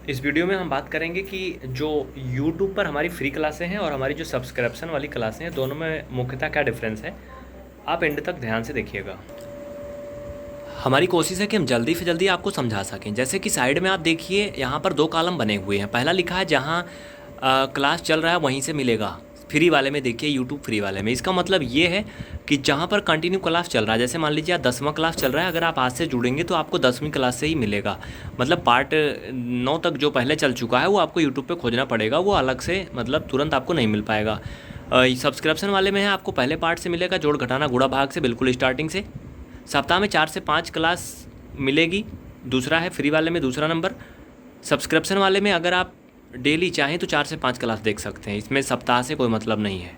इस वीडियो में हम बात करेंगे कि जो YouTube पर हमारी फ्री क्लासें हैं और हमारी जो सब्सक्रिप्शन वाली क्लासें हैं, दोनों में मुख्यतः क्या डिफरेंस है। आप एंड तक ध्यान से देखिएगा। हमारी कोशिश है कि हम जल्दी से जल्दी आपको समझा सकें। जैसे कि साइड में आप देखिए, यहाँ पर 2 कॉलम बने हुए हैं। पहला लिखा है जहाँ क्लास चल रहा है वहीं से मिलेगा। फ्री वाले में देखिए, यूट्यूब फ्री वाले में। इसका मतलब ये है कि जहाँ पर कंटिन्यू क्लास चल रहा है, जैसे मान लीजिए आज 10वां क्लास चल रहा है, अगर आप आज से जुड़ेंगे तो आपको 10वीं क्लास से ही मिलेगा। मतलब पार्ट 9 तक जो पहले चल चुका है वो आपको यूट्यूब पे खोजना पड़ेगा, वो अलग से मतलब तुरंत आपको नहीं मिल पाएगा। सब्सक्रिप्शन वाले में है, आपको पहले पार्ट से मिलेगा, जोड़ घटाना गुणा भाग से, बिल्कुल स्टार्टिंग से। सप्ताह में 4 से 5 क्लास मिलेगी। दूसरा है फ्री वाले में दूसरा नंबर। सब्सक्रिप्शन वाले में अगर आप डेली चाहें तो 4 से 5 क्लास देख सकते हैं। इसमें सप्ताह से कोई मतलब नहीं है।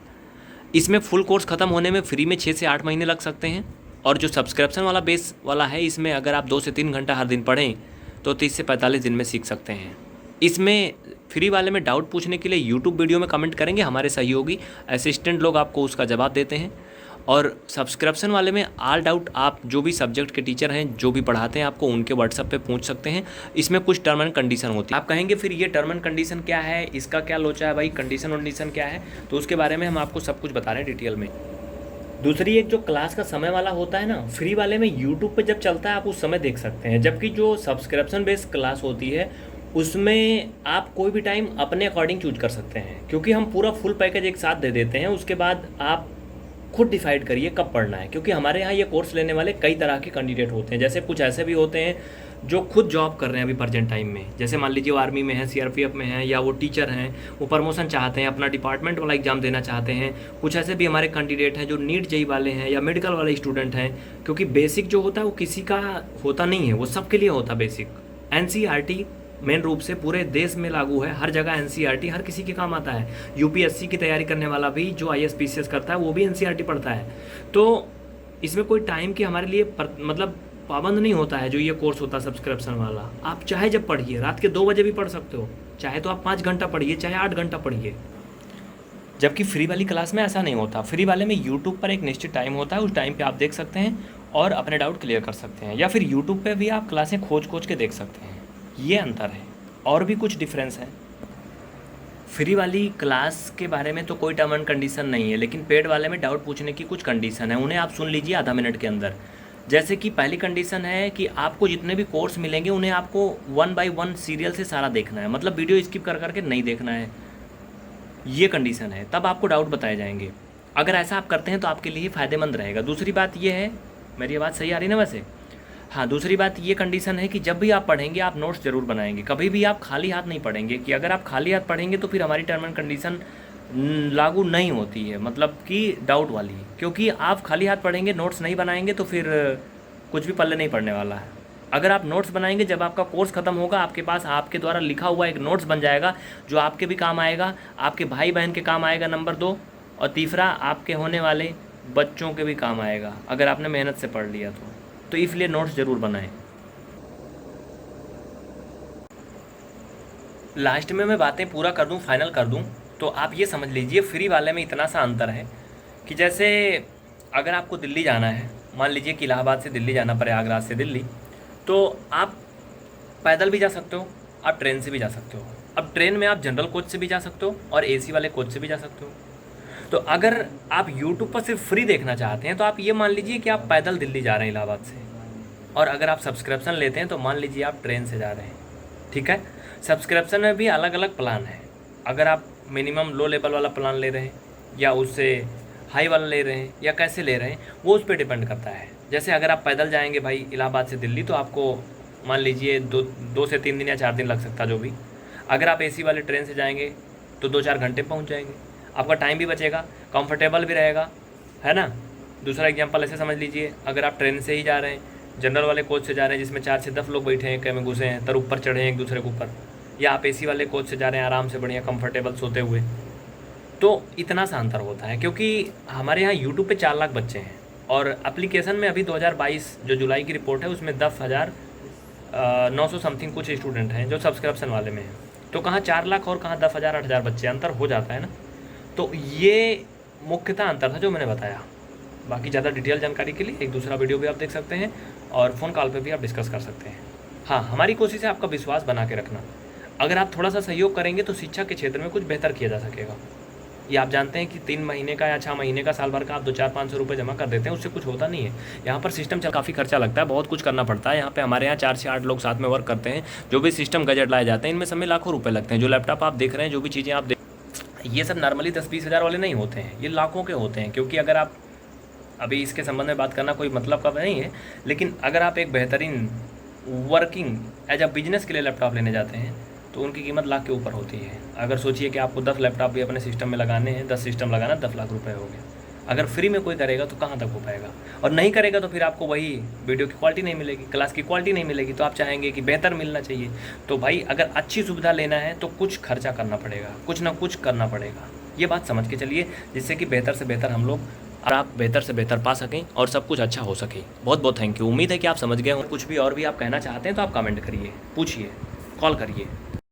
इसमें फुल कोर्स ख़त्म होने में फ्री में 6 से 8 महीने लग सकते हैं। और जो सब्सक्रिप्शन वाला बेस वाला है, इसमें अगर आप 2 से 3 घंटा हर दिन पढ़ें तो 30 से 45 दिन में सीख सकते हैं। इसमें फ्री वाले में डाउट पूछने के लिए यूट्यूब वीडियो में कमेंट करेंगे, हमारे सहयोगी असिस्टेंट लोग आपको उसका जवाब देते हैं। और सब्सक्रिप्शन वाले में ऑल डाउट आप जो भी सब्जेक्ट के टीचर हैं, जो भी पढ़ाते हैं, आपको उनके व्हाट्सएप पे पूछ सकते हैं। इसमें कुछ टर्म एंड कंडीशन होती है। आप कहेंगे फिर ये टर्म एंड कंडीशन क्या है, इसका क्या लोचा है भाई, कंडीशन वंडीशन क्या है, तो उसके बारे में हम आपको सब कुछ बता रहे हैं डिटेल में। दूसरी एक जो क्लास का समय वाला होता है ना, फ्री वाले में यूट्यूब पे जब चलता है आप उस समय देख सकते हैं, जबकि जो सब्सक्रिप्शन बेस्ड क्लास होती है उसमें आप कोई भी टाइम अपने अकॉर्डिंग चूज कर सकते हैं, क्योंकि हम पूरा फुल पैकेज एक साथ दे देते हैं। उसके बाद आप खुद डिसाइड करिए कब पढ़ना है, क्योंकि हमारे यहाँ ये कोर्स लेने वाले कई तरह के कैंडिडेट होते हैं। जैसे कुछ ऐसे भी होते हैं जो खुद जॉब कर रहे हैं अभी प्रेजेंट टाइम में, जैसे मान लीजिए वो आर्मी में है, सीआरपीएफ में है, या वो टीचर हैं, वो प्रमोशन चाहते हैं, अपना डिपार्टमेंट वाला एग्जाम देना चाहते हैं। कुछ ऐसे भी हमारे कैंडिडेट हैं जो नीट जेई वाले हैं या मेडिकल वाले स्टूडेंट हैं, क्योंकि बेसिक जो होता है वो किसी का होता नहीं है, वो सबके लिए होता है बेसिक। एनसीईआरटी मेन रूप से पूरे देश में लागू है, हर जगह एनसीईआरटी हर किसी के काम आता है। यूपीएससी की तैयारी करने वाला भी जो आईएएस करता है वो भी एनसीईआरटी पढ़ता है। तो इसमें कोई टाइम की हमारे लिए मतलब पाबंद नहीं होता है। जो ये कोर्स होता है सब्सक्रिप्शन वाला, आप चाहे जब पढ़िए, रात के 2 बजे भी पढ़ सकते हो, चाहे तो आप 5 घंटा पढ़िए, चाहे 8 घंटा पढ़िए। जबकि फ्री वाली क्लास में ऐसा नहीं होता। फ्री वाले में यूट्यूब पर एक निश्चित टाइम होता है, उस टाइम पे आप देख सकते हैं और अपने डाउट क्लियर कर सकते हैं, या फिर यूट्यूब पे भी आप क्लासें खोज के देख सकते हैं। ये अंतर है। और भी कुछ डिफरेंस है। फ्री वाली क्लास के बारे में तो कोई टर्म एंड कंडीशन नहीं है, लेकिन पेड वाले में डाउट पूछने की कुछ कंडीशन है, उन्हें आप सुन लीजिए आधा मिनट के अंदर। जैसे कि पहली कंडीशन है कि आपको जितने भी कोर्स मिलेंगे उन्हें आपको 1 बाय 1 सीरियल से सारा देखना है, मतलब वीडियो स्किप कर करके नहीं देखना है। ये कंडीशन है, तब आपको डाउट बताए जाएंगे। अगर ऐसा आप करते हैं तो आपके लिए फ़ायदेमंद रहेगा। दूसरी बात ये है, मेरी आवाज़ सही आ रही ना वैसे? हाँ, दूसरी बात ये कंडीशन है कि जब भी आप पढ़ेंगे आप नोट्स ज़रूर बनाएंगे। कभी भी आप खाली हाथ नहीं पढ़ेंगे, कि अगर आप खाली हाथ पढ़ेंगे तो फिर हमारी टर्म एंड कंडीशन लागू नहीं होती है, मतलब कि डाउट वाली। क्योंकि आप खाली हाथ पढ़ेंगे, नोट्स नहीं बनाएंगे तो फिर कुछ भी पल्ले नहीं पड़ने वाला है। अगर आप नोट्स बनाएंगे, जब आपका कोर्स ख़त्म होगा आपके पास आपके द्वारा लिखा हुआ एक नोट्स बन जाएगा, जो आपके भी काम आएगा, आपके भाई बहन के काम आएगा, नंबर 2। और तीसरा, आपके होने वाले बच्चों के भी काम आएगा अगर आपने मेहनत से पढ़ लिया तो इसलिए नोट्स ज़रूर बनाएं। लास्ट में मैं बातें पूरा कर दूं, फाइनल कर दूं, तो आप ये समझ लीजिए फ्री वाले में इतना सा अंतर है कि जैसे अगर आपको दिल्ली जाना है, मान लीजिए कि इलाहाबाद से दिल्ली जाना, प्रयागराज से दिल्ली, तो आप पैदल भी जा सकते हो, आप ट्रेन से भी जा सकते हो। अब ट्रेन में आप जनरल कोच से भी जा सकते हो और एसी वाले कोच से भी जा सकते हो। तो अगर आप यूट्यूब पर सिर्फ फ्री देखना चाहते हैं तो आप ये मान लीजिए कि आप पैदल दिल्ली जा रहे हैं इलाहाबाद से, और अगर आप सब्सक्रिप्शन लेते हैं तो मान लीजिए आप ट्रेन से जा रहे हैं। ठीक है, सब्सक्रिप्शन में भी अलग अलग प्लान है। अगर आप मिनिमम लो लेवल वाला प्लान ले रहे हैं या उससे हाई वाला ले रहे हैं या कैसे ले रहे हैं, वो उस पर डिपेंड करता है। जैसे अगर आप पैदल जाएंगे भाई इलाहाबाद से दिल्ली, तो आपको मान लीजिए 2 से 3 दिन या 4 दिन लग सकता है जो भी। अगर आप एसी वाले ट्रेन से जाएंगे तो 2-4 घंटे पहुँच जाएंगे, आपका टाइम भी बचेगा, कंफर्टेबल भी रहेगा, है ना। दूसरा एग्जांपल ऐसे समझ लीजिए, अगर आप ट्रेन से ही जा रहे हैं, जनरल वाले कोच से जा रहे हैं जिसमें 4 से 10 लोग बैठे हैं, कै में घुसे हैं, तर ऊपर चढ़े हैं एक दूसरे के ऊपर, या आप एसी वाले कोच से जा रहे हैं आराम से बढ़िया कंफर्टेबल सोते हुए, तो इतना सा अंतर होता है। क्योंकि हमारे यहाँ यूट्यूब पे 4 लाख बच्चे हैं और एप्लीकेशन में अभी 2022 जो जुलाई की रिपोर्ट है उसमें 10,900 समथिंग कुछ स्टूडेंट हैं जो सब्सक्रिप्शन वाले में हैं। तो कहाँ 4 लाख और कहाँ 10,000 8,000 बच्चे, अंतर हो जाता है ना। तो ये मुख्यतः अंतर था जो मैंने बताया। बाकी ज़्यादा डिटेल जानकारी के लिए एक दूसरा वीडियो भी आप देख सकते हैं और फ़ोन कॉल पे भी आप डिस्कस कर सकते हैं। हाँ, हमारी कोशिश है आपका विश्वास बना के रखना। अगर आप थोड़ा सा सहयोग करेंगे तो शिक्षा के क्षेत्र में कुछ बेहतर किया जा सकेगा। ये आप जानते हैं कि 3 महीने का या 6 महीने का, साल भर का आप 2-4-500 रुपये जमा कर देते हैं, उससे कुछ होता नहीं है। यहाँ पर सिस्टम चल काफ़ी खर्चा लगता है, बहुत कुछ करना पड़ता है। यहाँ पे हमारे यहाँ 4 से 8 लोग साथ में वर्क करते हैं। जो भी सिस्टम गैजेट लाए जाते हैं इनमें सब में लाखों रुपये लगते हैं। जो लैपटॉप आप देख रहे हैं, जो भी चीज़ें आप देख, ये सब नॉर्मली 10-20 हज़ार वाले नहीं होते हैं, ये लाखों के होते हैं। क्योंकि अगर आप, अभी इसके संबंध में बात करना कोई मतलब का नहीं है, लेकिन अगर आप एक बेहतरीन वर्किंग एज अ बिजनेस के लिए लैपटॉप लेने जाते हैं तो उनकी कीमत लाख के ऊपर होती है। अगर सोचिए कि आपको 10 लैपटॉप भी अपने सिस्टम में लगाने हैं, 10 सिस्टम लगाना, 10 लाख रुपए हो गए। अगर फ्री में कोई करेगा तो कहाँ तक हो पाएगा, और नहीं करेगा तो फिर आपको वही वीडियो की क्वालिटी नहीं मिलेगी, क्लास की क्वालिटी नहीं मिलेगी। तो आप चाहेंगे कि बेहतर मिलना चाहिए। तो भाई अगर अच्छी सुविधा लेना है तो कुछ खर्चा करना पड़ेगा, कुछ ना कुछ करना पड़ेगा। ये बात समझ के चलिए, जिससे कि बेहतर से बेहतर हम लोग और आप बेहतर से बेहतर पा सकें और सब कुछ अच्छा हो सके। बहुत बहुत थैंक यू। उम्मीद है कि आप समझ गए हों। कुछ भी और भी आप कहना चाहते हैं तो आप कमेंट करिए, पूछिए, कॉल करिए।